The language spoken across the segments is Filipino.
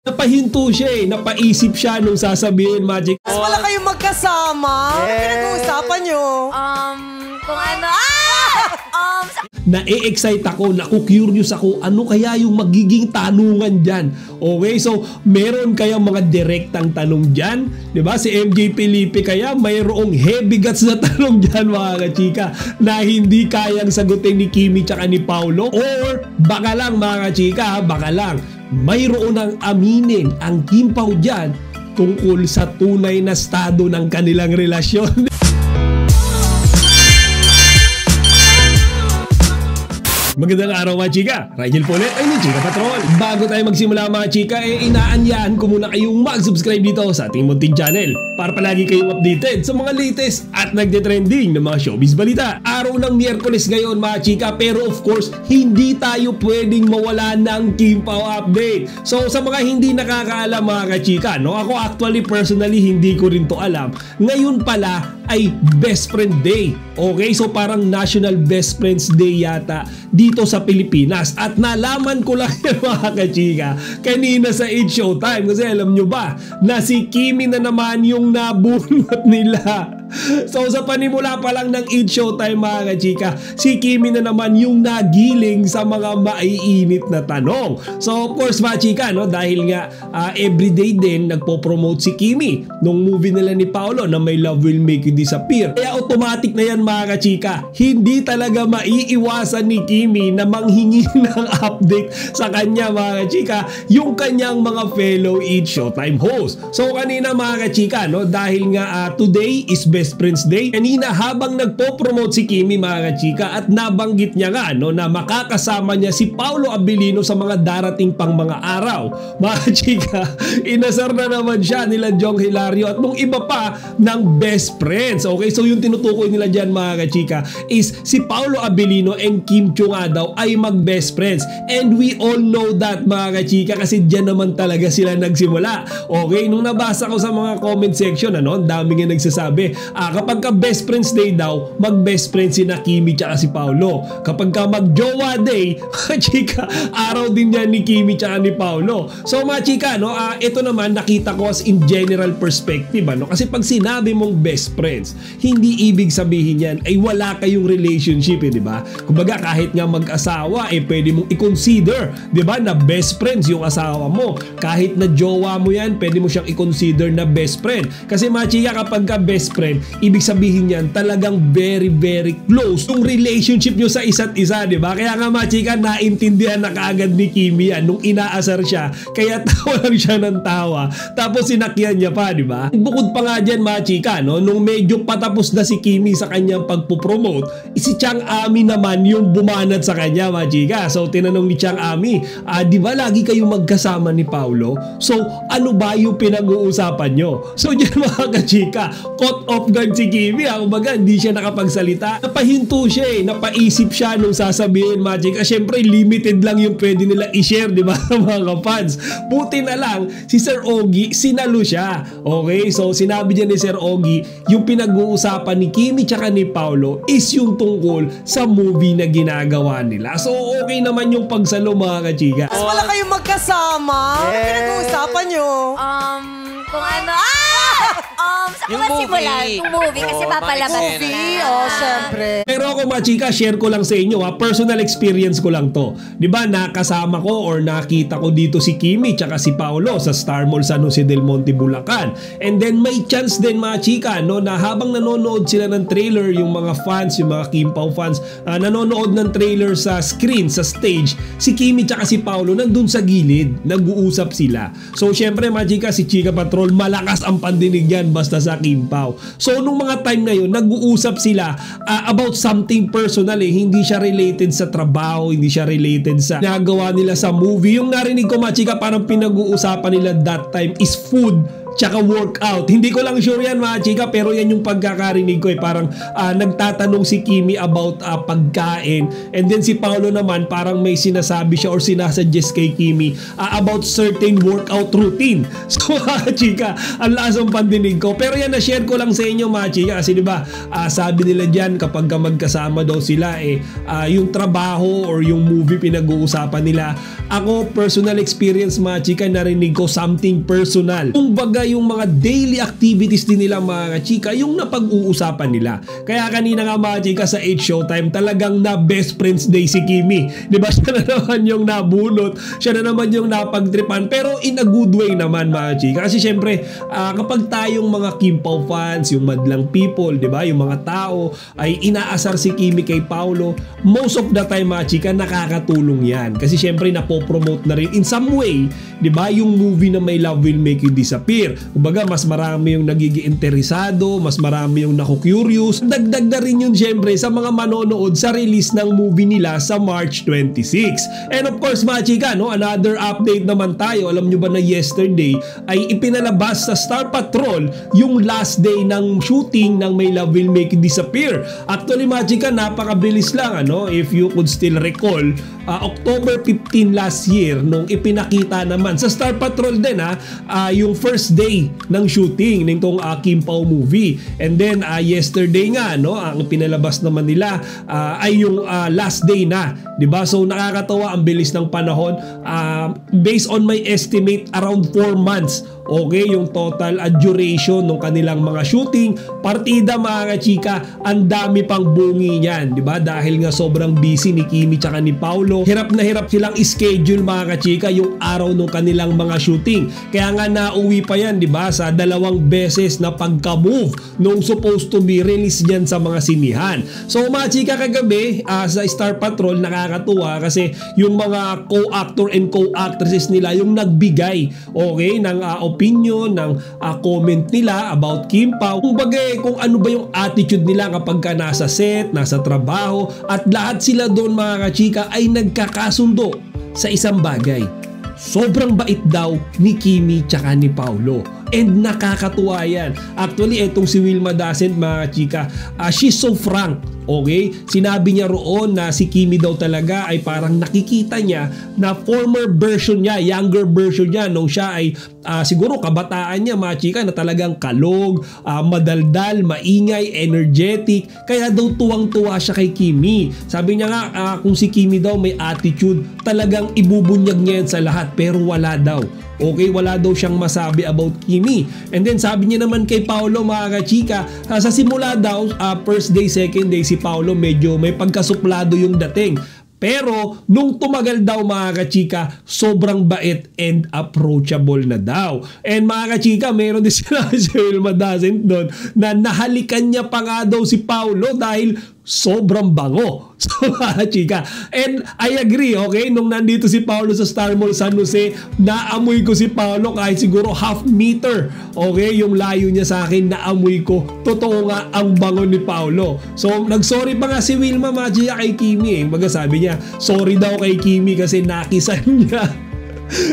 Napahinto siya napaisip siya nung sasabihin, Magic. Mas pala kayong magkasama? Ano pinag-uusapan nyo? Kung ano, Na-excite ako, naku-curious ako, ano kaya yung magiging tanungan dyan? Okay, so meron kaya mga direktang tanong dyan? Diba? Si MJ Felipe kaya mayroong heavy guts na tanong dyan, mga kachika, na hindi kayang sagutin ni Kimi tsaka ni Paolo? Or baka lang, mga kachika, baka lang mayroon ang aminin ang Kim Pao dyan tungkol sa tunay na estado ng kanilang relasyon. Magandang araw, mga chika. Rigel po ulit ay ni Chika Patrol. Bago tayo magsimula, mga chika, inaanyahan ko muna kayong mag-subscribe dito sa ating munting channel para palagi kayong updated sa mga latest at nagde-trending ng mga showbiz balita. Araw ng Miyerkules ngayon, mga chika, pero of course hindi tayo pwedeng mawala ng Kim Pao update. So sa mga hindi nakakaalam, mga kachika, ako actually personally hindi ko rin to alam. Ngayon pala ay Best Friend Day. Okay, so parang National Best Friends Day yata dito sa Pilipinas. At nalaman ko lang yan, mga kachika, kanina sa 8 Showtime. Kasi alam nyo ba na si Kimi na naman yung nabunot nila. So sa panimula pa lang ng 8 Showtime, mga kachika, si Kimi na naman yung nagiling sa mga maiinit na tanong. So of course, mga chika, dahil nga everyday din nagpo-promote si Kimi nung movie nila ni Paolo na My Love Will Make You Disappear. Kaya automatic na yan, mga kachika, hindi talaga maiiwasan ni Kimi na manghingi ng update sa kanya, mga kachika, yung kanyang mga fellow 8 Showtime host. So kanina, mga kachika, dahil nga today is Best Friends Day, kanina habang nagpo-promote si Kimi, mga kachika, at nabanggit niya nga na makakasama niya si Paolo Abilino sa mga darating pang mga araw. Mga kachika, inasar na naman siya nila Jong Hilario at nung iba pa ng best friends. Okay, so yung tinutukoy nila dyan, mga kachika, is si Paolo Abilino and Kim Chiu nga daw ay mag-best friends. And we all know that, mga kachika, kasi dyan naman talaga sila nagsimula. Okay, nung nabasa ko sa mga comment section, ang dami nga nagsasabi, kapag ka Best Friends Day daw, mag-best friends si na Kimi tsaka si Paolo. Kapag ka mag-jowa day, chika, araw din yan ni Kimi tsaka ni Paolo. So mga chika, ito naman nakita ko as in general perspective, kasi pag sinabi mong best friends, hindi ibig sabihin yan ay wala kayong relationship, di ba? Kumbaga kahit nga mag-asawa, pwede mong i-consider, di ba, na best friends yung asawa mo. Kahit na jowa mo yan, pwede mo siyang i-consider na best friend. Kasi mga chika, kapag ka best friend, ibig sabihin yan talagang very very close yung relationship nyo sa isa't isa, di ba? Kaya nga, mga chika, naintindihan na kaagad ni Kimi yan nung inaasar siya, kaya tawa lang siya ng tawa, tapos sinakyan niya pa, di ba? Bukod pa nga dyan, mga chika, nung medyo patapos na si Kimi sa kanyang pagpupromote, si Chang Ami naman yung bumanat sa kanya, mga chika. So tinanong ni Chang Ami, di ba lagi kayo magkasama ni Paolo? So ano ba yung pinag-uusapan nyo? So dyan, mga kachika, caught off guard si Kimi, kumbaga hindi siya nakapagsalita. Napahinto siya napaisip siya nung sasabihin, Magic. Syempre limited lang yung pwede nila i-share, di ba, mga fans. Buti na lang si Sir Ogie, sinalo siya. Okay, so sinabi niya ni Sir Ogie, yung pinag-uusapan ni Kimi tsaka ni Paolo is yung tungkol sa movie na ginagawa nila. So okay naman yung pagsalo, mga kachika. Mas pala kayong magkasama? Ano pinag-uusapan nyo? kung ano, sa yung movie kasi papalabas movie, syempre. Pero ako, mga chika, share ko lang sa inyo, personal experience ko lang to. Diba, nakasama ko or nakita ko dito si Kimi tsaka si Paolo sa Star Mall San Jose del Monte, Bulacan. And then may chance din, mga chika, na habang nanonood sila ng trailer, yung mga fans, yung mga Kim Pao fans, nanonood ng trailer sa screen, sa stage, si Kimi tsaka si Paolo nandun sa gilid, nag-uusap sila. So syempre, mga chika, si Chika Patrol, malakas ang pandinig yan basta sa Kim Pao. So nung mga time na yun, nag-uusap sila about something personal, hindi siya related sa trabaho, hindi siya related sa nagawa nila sa movie. Yung narinig ko, mga chika, parang pinag-uusapan nila that time is food tsaka workout. Hindi ko lang sure yan mga chika, pero yan yung pagkakarinig ko parang nagtatanong si Kimi about pagkain, and then si Paolo naman parang may sinasabi siya or sinasuggest kay Kimi about certain workout routine. So mga chika, ang lasang pandinig ko, pero yan na-share ko lang sa inyo mga chika, kasi diba sabi nila dyan kapag magkasama daw sila yung trabaho or yung movie pinag-uusapan nila. Ako personal experience mga chika, narinig ko something personal. Kung baga yung mga daily activities din nila mga chika, yung napag-uusapan nila. Kaya kanina nga mga chika sa 8 Showtime, talagang na best friends day si Kimi. Diba siya na naman yung nabunot, siya na naman yung napagtripan, pero in a good way naman mga chika. Kasi syempre kapag tayong mga Kim Pao fans, yung madlang people, diba, yung mga tao ay inaasar si Kimi kay Paolo, most of the time mga chika, nakakatulong yan. Kasi syempre napopromote na rin in some way, diba, yung movie na My Love Will Make You Disappear. Kumbaga mas marami yung nagiging interesado, mas marami yung naku-curious. Dagdag na rin yun syempre sa mga manonood sa release ng movie nila sa March 26. And of course mga chika, no, another update naman tayo. Alam nyo ba na yesterday ay ipinalabas sa Star Patrol yung last day ng shooting ng My Love Will Make You Disappear. Actually mga chika, napakabilis lang, ano, if you could still recall, October 15 last year nung ipinakita naman sa Star Patrol din yung first day ng shooting nitong Kim Pao movie. And then yesterday nga, no, ang pinalabas naman nila ay yung last day na, 'di ba? So nakakatawa, ang bilis ng panahon. Based on my estimate, around 4 months. Okay, yung total duration ng kanilang mga shooting, partida mga chika, ang dami pang bungi niyan, 'di ba? Dahil nga sobrang busy ni Kimi tsaka ni Paolo. Hirap na hirap silang schedule mga chika yung araw ng kanilang mga shooting. Kaya nga nauwi pa yan, 'di ba? Sa 2 beses na pagka-move nung supposed to be release diyan sa mga sinihan. So mga chika, kagabi sa Star Patrol, nakakatuwa kasi yung mga co-actor and co-actresses nila yung nagbigay, okay, ng opinion, ng comment nila about Kim Pao. Kung ano ba yung attitude nila kapag ka nasa set, nasa trabaho, at lahat sila doon mga chika ay nagkakasundo sa isang bagay. Sobrang bait daw ni Kimi tsaka ni Paolo. And nakakatuwa yan. Actually, etong si Wilma Dasent mga chika, she's so frank. Okay? Sinabi niya roon na si Kimi daw talaga ay parang nakikita niya na former version niya, younger version niya nung siya ay siguro kabataan niya mga chika, na talagang kalog, madaldal, maingay, energetic. Kaya daw tuwang-tuwa siya kay Kimi. Sabi niya nga kung si Kimi daw may attitude, talagang ibubunyag niya yan sa lahat, pero wala daw. Okay, wala daw siyang masabi about Kimi. And then sabi niya naman kay Paolo mga chika, sa simula daw, first day, second day, si Paolo medyo may pagkasuplado yung dating. Pero nung tumagal daw mga chika, sobrang bait and approachable na daw. And mga chika, meron din sila si Wilma Dasent doon na nahalikan niya pa nga daw si Paolo dahil sobrang bango. So mga chika, and I agree, okay, nung nandito si Paolo sa Star Mall San Jose, naamoy ko si Paolo kahit siguro half meter, okay, yung layo niya sa akin, naamoy ko. Totoo nga ang bango ni Paolo. So nagsorry pa nga si Wilma mga chika kay Kimi, sabi niya sorry daw kay Kimi kasi nakisan niya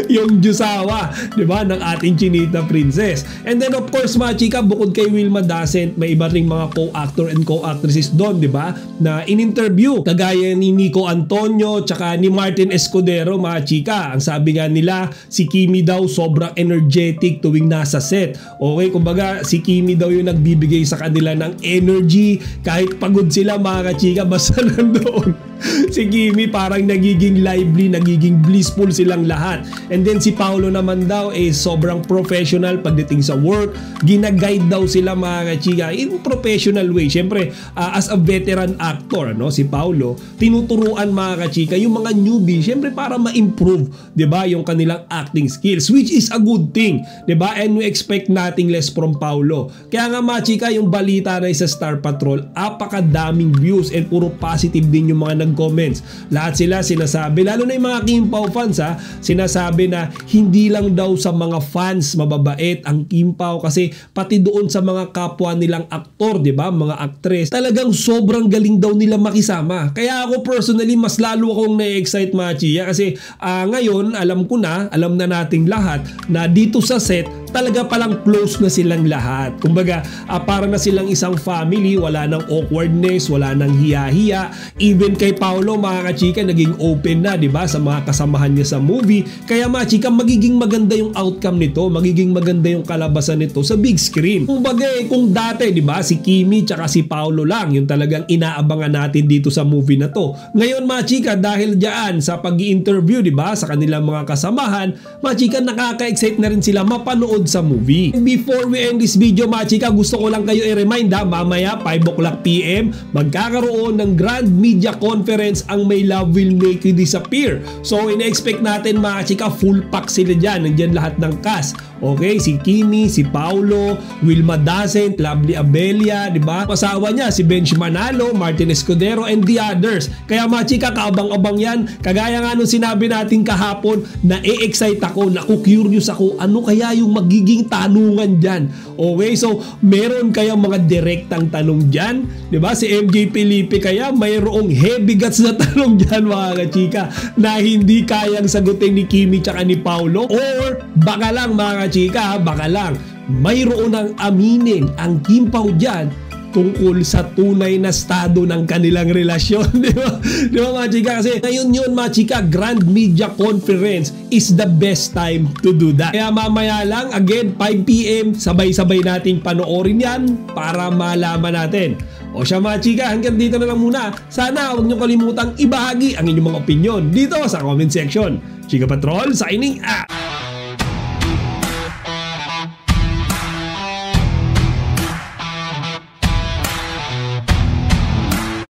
yung jusawa, di ba, ng ating Chinita Princess. And then of course mga chika, bukod kay Wilma Dasent, may iba ring mga co-actor and co-actresses doon, di ba, na in-interview, kagaya ni Nico Antonio tsaka ni Martin Escudero mga chika. Ang sabi nga nila, si Kimi daw sobrang energetic tuwing nasa set. Okay, kumbaga si Kimi daw yung nagbibigay sa kanila ng energy kahit pagod sila mga chika, basta nandoon si Kimi, parang nagiging lively, nagiging blissful silang lahat. And then si Paolo naman daw sobrang professional pagdating sa work. Ginaguide daw sila mga chika in professional way. Siyempre, as a veteran actor, no, si Paolo, tinuturuan mga chika yung mga newbie, siyempre para ma-improve, 'di ba, yung kanilang acting skills, which is a good thing, 'di ba? And we expect nothing less from Paolo. Kaya nga mga chika, yung balita na sa Star Patrol, apakadaming views and puro positive din yung mga comments. Lahat sila sinasabi, lalo na yung mga Kim Pao fans sinasabi na hindi lang daw sa mga fans mababait ang Kim Pao, kasi pati doon sa mga kapwa nilang aktor, 'di ba, mga actress, talagang sobrang galing daw nila makisama. Kaya ako personally, mas lalo akong na-excite mga chika kasi ngayon alam na nating lahat na dito sa set talaga palang close na silang lahat. Kumbaga, para na silang isang family, wala nang awkwardness, wala nang hiya-hiya. Even kay Paolo, mga kachika, naging open na, di ba, sa mga kasamahan niya sa movie. Kaya mga chika, magiging maganda yung outcome nito, magiging maganda yung kalabasan nito sa big screen. Kumbaga, kung dati, di ba, si Kimi tsaka si Paolo lang yung talagang inaabangan natin dito sa movie na to. Ngayon, mga chika, dahil diyan sa pag-i-interview, di ba, sa kanilang mga kasamahan, mga chika, nakaka-excite na rin sila mapanood sa movie. Before we end this video, mga chika, gusto ko lang kayo i-remind mamaya 5 o'clock PM magkakaroon ng Grand Media Conference ang My Love Will Make You Disappear. So ina-expect natin, mga chika, full pack sila dyan. Nandiyan lahat ng cast. Okay, si Kimi, si Paolo, Wilma Dacent, Lovely Abelia, di ba? Pasawa niya si Bench Manalo, Martin Escudero, and the others. Kaya mga chika, kaabang-abang yan. Kagaya nga nung sinabi natin kahapon, na-excite ako, naku-curious ako, ano kaya yung magiging tanungan dyan? Okay, so meron kayang mga direktang tanong dyan? Di ba? Si MJ Felipe kaya mayroong heavy guts na tanong dyan, mga kachika, na hindi kayang sagutin ni Kimi tsaka ni Paolo? Or baka lang, mga chika, baka lang mayroon ang aminin ang Kim Pao dyan tungkol sa tunay na estado ng kanilang relasyon. Di ba? Di ba, mga chika? Kasi ngayon yun, mga chika, Grand Media Conference is the best time to do that. Kaya mamaya lang, again, 5 PM, sabay-sabay nating panoorin yan para malaman natin. O siya, mga chika, hanggang dito na lang muna. Sana huwag niyo kalimutang ibahagi ang inyong mga opinion dito sa comment section. Chika Patrol, signing out!